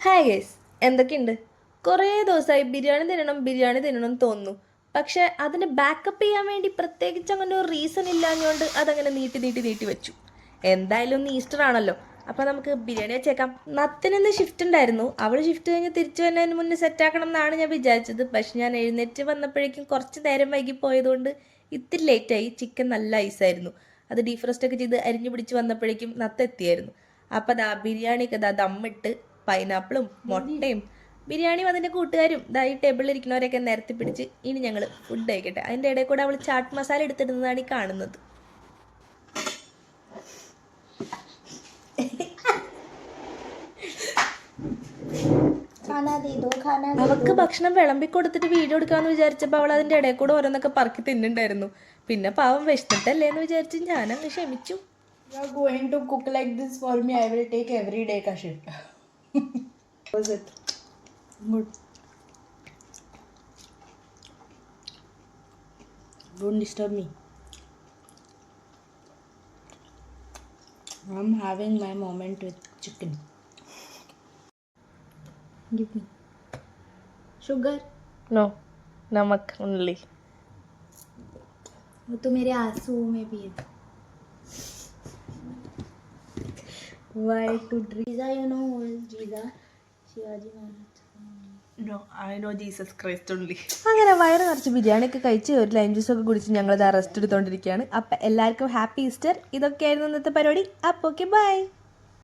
Hi guys, എന്തൊക്കെയുണ്ട്? കുറേ ദിവസമായി ബിരിയാണി തിന്നണം എന്ന് തോന്നുന്നു. പക്ഷേ അതിന് ബാക്കപ്പ് ചെയ്യാൻ വേണ്ടി പ്രത്യേകിച്ച് അങ്ങനെ ഒരു റീസൺ ഇല്ലാഞ്ഞുകൊണ്ട് അതങ്ങനെ നീട്ടി വെച്ചു. എന്തായാലും ഇന്ന് ഈസ്റ്റർ ആണല്ലോ, അപ്പോൾ നമുക്ക് ബിരിയാണി വെച്ചേക്കാം. നത്തിനിന്ന് ഷിഫ്റ്റ് ഉണ്ടായിരുന്നു. അവൾ ഷിഫ്റ്റ് കഴിഞ്ഞ് തിരിച്ചു വരുന്നതിന് മുന്നേ സെറ്റാക്കണം എന്നാണ് ഞാൻ വിചാരിച്ചത്. പക്ഷെ ഞാൻ എഴുന്നേറ്റ് വന്നപ്പോഴേക്കും കുറച്ച് നേരം വൈകി പോയതുകൊണ്ട് ഇത്തിരി ലേറ്റായി. ചിക്കൻ നല്ല ഐസായിരുന്നു. അത് ഡീഫ്രോസ്റ്റ് ഒക്കെ ചെയ്ത് അരിഞ്ഞു പിടിച്ച് വന്നപ്പോഴേക്കും നത്ത് എത്തിയായിരുന്നു. അപ്പോൾ ബിരിയാണിക്ക് ദമ്മിട്ട് പൈനാപ്പിളും മുട്ടയും ബിരിയാണിയും അതിൻ്റെ കൂട്ടുകാരും ഈ ടേബിളിൽ ഇരിക്കുന്നവരെയൊക്കെ നിരത്തി പിടിച്ച് ഇനി ഞങ്ങൾ ഫുഡ് കഴിക്കട്ടെ. അതിൻ്റെ ഇടയിൽ കൂടെ അവൾ ചാട്ട് മസാല എടുത്തിടുന്നതാണ് ഈ കാണുന്നത്. അവൾക്ക് ഭക്ഷണം വിളമ്പി കൊടുത്തിട്ട് വീഡിയോ എടുക്കാമെന്ന് വിചാരിച്ചപ്പോൾ അവൾ അതിൻ്റെ ഇടയിൽ കൂടെ ഓരോന്നൊക്കെ പറക്കി തിന്നുണ്ടായിരുന്നു. പിന്നെ പാവം വിശന്നിട്ടല്ലേ എന്ന് വിചാരിച്ച് ഞാനങ്ങ് ക്ഷമിച്ചു. You are going to cook like this for me. I will take every day ka shift. How was it? Good. Don't disturb me. I'm having my moment with chicken. Give me. Sugar? No, namak only. वो तो मेरे आंसू में भी है. Why to drink? Jiza, you know who is Jiza? Shivaji Maharaj. No, I know Jesus Christ only. അങ്ങനെ വയറ് നിറച്ച് ബിരിയാണിയൊക്കെ കഴിച്ച് ഒരു ലൈം ജ്യൂസൊക്കെ കുടിച്ച് ഞങ്ങളിത് റെസ്റ്റ് എടുത്തുകൊണ്ടിരിക്കുകയാണ്. അപ്പം എല്ലാവർക്കും ഹാപ്പി ഈസ്റ്റർ. ഇതൊക്കെയായിരുന്നു ഇന്നത്തെ പരിപാടി. അപ്പോൾ ഓക്കെ, ബൈ.